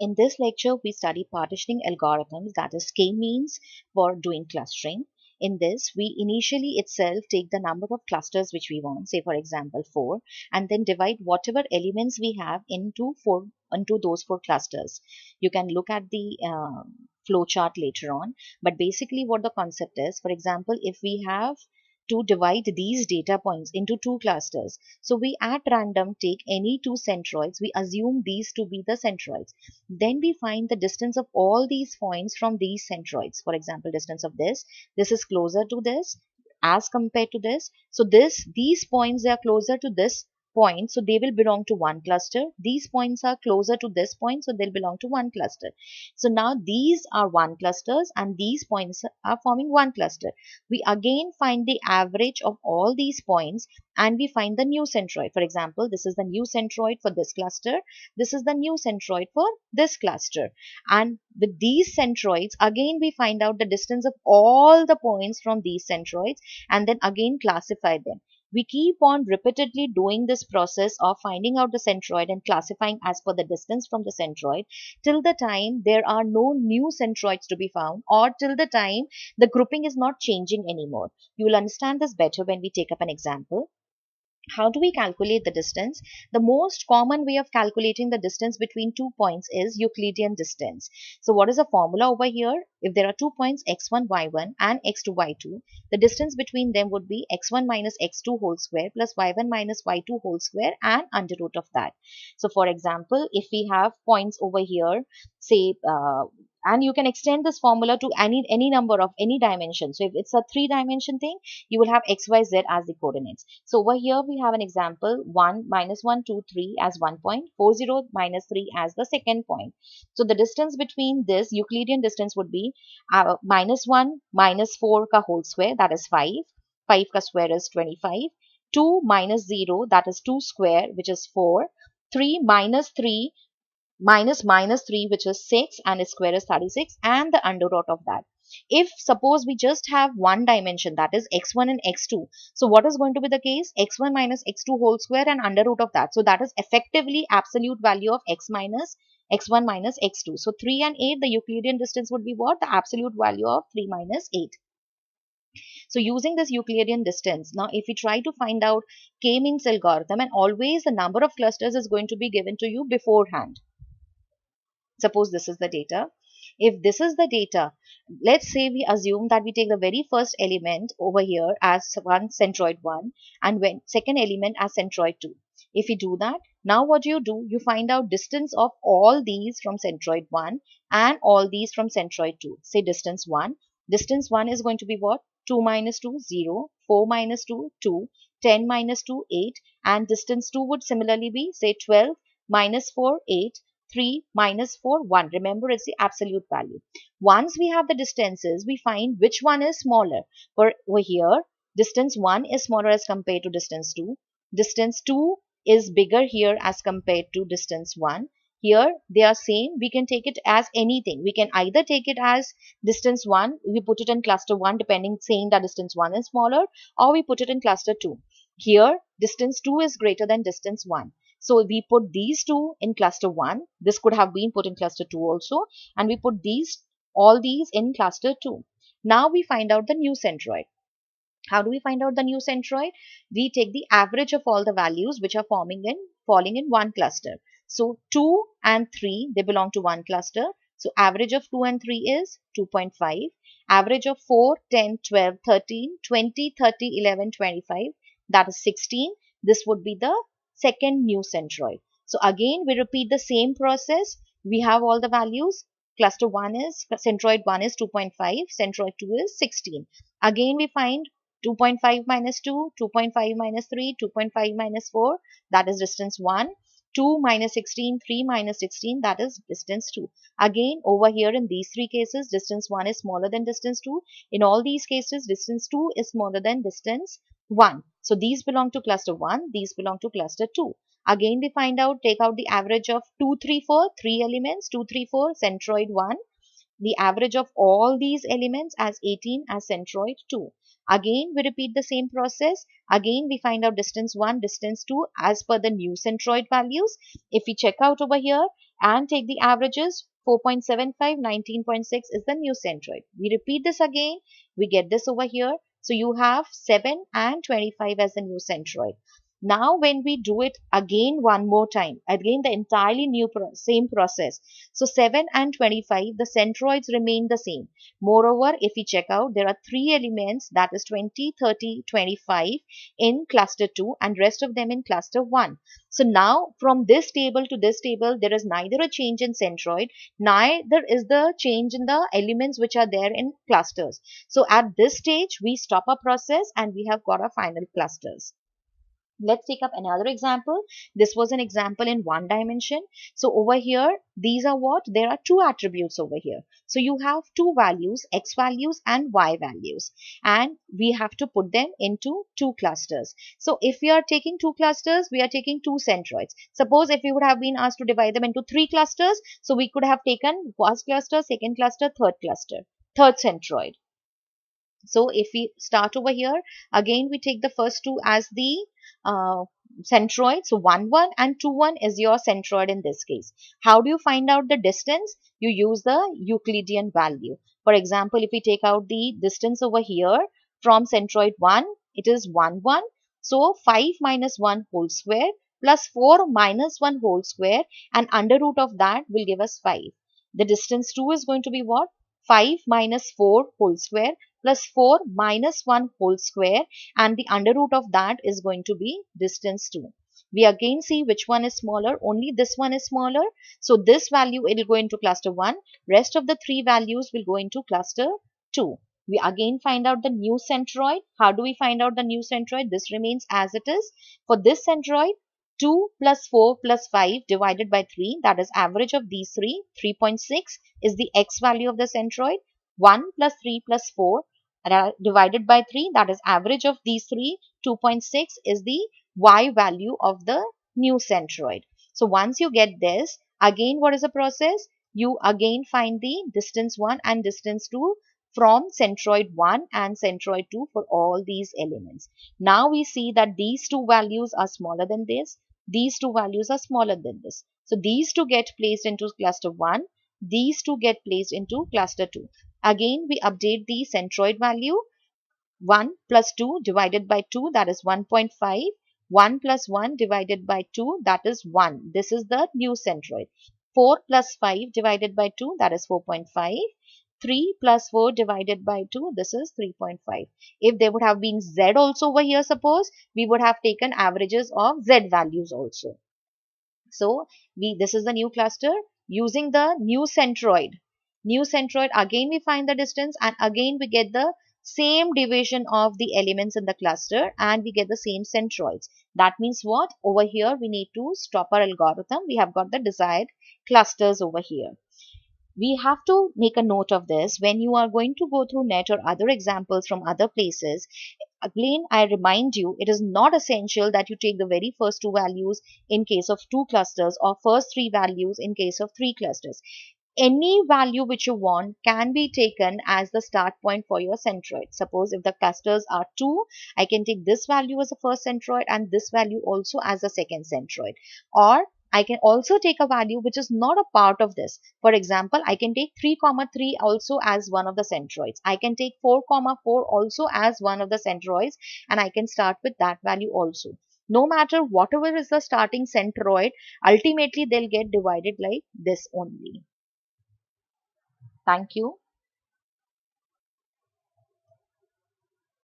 In this lecture, we study partitioning algorithms, that is k-means for doing clustering. In this, we initially itself take the number of clusters which we want, say for example 4, and then divide whatever elements we have into those 4 clusters. You can look at the flow chart later on, but basically what the concept is, for example, if we have to divide these data points into 2 clusters. So we at random take any 2 centroids, we assume these to be the centroids. Then we find the distance of all these points from these centroids. For example, distance of this is closer to this as compared to this. So these points, they are closer to this point, so they will belong to one cluster. These points are closer to this point, so they'll belong to one cluster. So now these are one clusters and these points are forming one cluster. We again find the average of all these points and we find the new centroid. For example, this is the new centroid for this cluster. This is the new centroid for this cluster. And with these centroids, again we find out the distance of all the points from these centroids and then again classify them. We keep on repeatedly doing this process of finding out the centroid and classifying as per the distance from the centroid till the time there are no new centroids to be found, or till the time the grouping is not changing anymore. You will understand this better when we take up an example. How do we calculate the distance? The most common way of calculating the distance between 2 points is Euclidean distance. So what is the formula over here? If there are 2 points x1, y1 and x2, y2, the distance between them would be x1 minus x2 whole square plus y1 minus y2 whole square and under root of that. So for example, if we have points over here, say and you can extend this formula to any number of any dimension. So if it's a 3-dimension thing, you will have x, y, z as the coordinates. So over here we have an example 1, minus 1, 2, 3 as 1 point, 4, 0, minus 3 as the second point. So the distance between this Euclidean distance would be minus 1 minus 4 ka whole square, that is 5. 5 ka square is 25. 2 minus 0, that is 2 square, which is 4. 3 minus 3 minus 3, which is 6, and its square is 36, and the under root of that. If suppose we just have one dimension, that is x1 and x2, so what is going to be the case? X1 minus x2 whole square and under root of that. So that is effectively absolute value of x minus x1 minus x2. So 3 and 8, the Euclidean distance would be what? The absolute value of 3 minus 8. So using this Euclidean distance, now if we try to find out k-means algorithm, and always the number of clusters is going to be given to you beforehand. Suppose this is the data. If this is the data, let's say we assume that we take the very first element over here as one centroid 1 and when second element as centroid 2. If you do that, now what do? You find out distance of all these from centroid 1 and all these from centroid 2. Say distance 1. Distance 1 is going to be what? 2 minus 2, 0. 4 minus 2, 2. 10 minus 2, 8. And distance 2 would similarly be, say 12 minus 4, 8. 3 minus 4, 1. Remember, it's the absolute value. Once we have the distances, we find which one is smaller. For over here, distance 1 is smaller as compared to distance 2. Distance 2 is bigger here as compared to distance 1. Here, they are same. We can take it as anything. We can either take it as distance 1, we put it in cluster 1, depending, saying that distance 1 is smaller, or we put it in cluster 2. Here, distance 2 is greater than distance 1. So we put these two in cluster 1. This could have been put in cluster 2 also. And we put all these in cluster 2. Now we find out the new centroid. How do we find out the new centroid? We take the average of all the values which are falling in one cluster. So 2 and 3, they belong to one cluster. So average of 2 and 3 is 2.5. Average of 4, 10, 12, 13, 20, 30, 11, 25. That is 16. This would be the second new centroid. So again, we repeat the same process. We have all the values. Cluster 1 is, centroid 1 is 2.5, centroid 2 is 16. Again, we find 2.5 minus 2, 2.5 minus 3, 2.5 minus 4, that is distance 1. 2 minus 16, 3 minus 16, that is distance 2. Again, over here in these three cases, distance 1 is smaller than distance 2. In all these cases, distance 2 is smaller than distance 1. So these belong to cluster 1, these belong to cluster 2. Again, we find out, take out the average of 2, 3, 4, 3 elements, 2, 3, 4, centroid 1. The average of all these elements as 18 as centroid 2. Again, we repeat the same process. Again, we find out distance 1, distance 2 as per the new centroid values. If we check out over here and take the averages, 4.75, 19.6 is the new centroid. We repeat this again. We get this over here. So you have 7 and 25 as the new centroid. Now, when we do it again one more time, again the entirely new same process. So 7 and 25, the centroids remain the same. Moreover, if we check out, there are 3 elements, that is 20, 30, 25 in cluster 2 and rest of them in cluster 1. So now from this table to this table, there is neither a change in centroid, neither is the change in the elements which are there in clusters. So at this stage, we stop our process and we have got our final clusters. Let's take up another example. This was an example in one dimension. So over here, these are what? There are two attributes over here. So you have two values, x values and y values. And we have to put them into two clusters. So if we are taking two clusters, we are taking two centroids. Suppose if we would have been asked to divide them into three clusters, so we could have taken first cluster, second cluster, third centroid. So if we start over here, again we take the first two as the centroid. So 1, 1 and 2, 1 is your centroid in this case. How do you find out the distance? You use the Euclidean value. For example, if we take out the distance over here from centroid 1, it is 1, 1. So 5 minus 1 whole square plus 4 minus 1 whole square and under root of that will give us 5. The distance 2 is going to be what? 5 minus 4 whole square plus 4 minus 1 whole square and the under root of that is going to be distance 2. We again see which one is smaller. Only this one is smaller. So this value, it will go into cluster 1. Rest of the three values will go into cluster 2. We again find out the new centroid. How do we find out the new centroid? This remains as it is. For this centroid, 2 plus 4 plus 5 divided by 3, that is average of these three, 3.6 is the x value of the centroid. 1 plus 3 plus 4 divided by 3, that is average of these three, 2.6 is the y value of the new centroid. So once you get this, again what is the process? You again find the distance 1 and distance 2 from centroid 1 and centroid 2 for all these elements. Now we see that these two values are smaller than this. These two values are smaller than this. So these two get placed into cluster 1. These two get placed into cluster 2. Again, we update the centroid value. 1 plus 2 divided by 2, that is 1.5. 1 plus 1 divided by 2, that is 1. This is the new centroid. 4 plus 5 divided by 2, that is 4.5. 3 plus 4 divided by 2, this is 3.5. If there would have been z also over here, suppose, we would have taken averages of z values also. So, this is the new cluster using the new centroid. New centroid, again we find the distance and again we get the same division of the elements in the cluster and we get the same centroids. That means what? Over here we need to stop our algorithm. We have got the desired clusters over here. We have to make a note of this when you are going to go through net or other examples from other places. Again, I remind you, it is not essential that you take the very first two values in case of two clusters or first three values in case of three clusters. Any value which you want can be taken as the start point for your centroid. Suppose if the clusters are 2, I can take this value as the first centroid and this value also as the second centroid. Or I can also take a value which is not a part of this. For example, I can take 3, 3 also as one of the centroids. I can take 4, 4 also as one of the centroids and I can start with that value also. No matter whatever is the starting centroid, ultimately they'll get divided like this only. Thank you.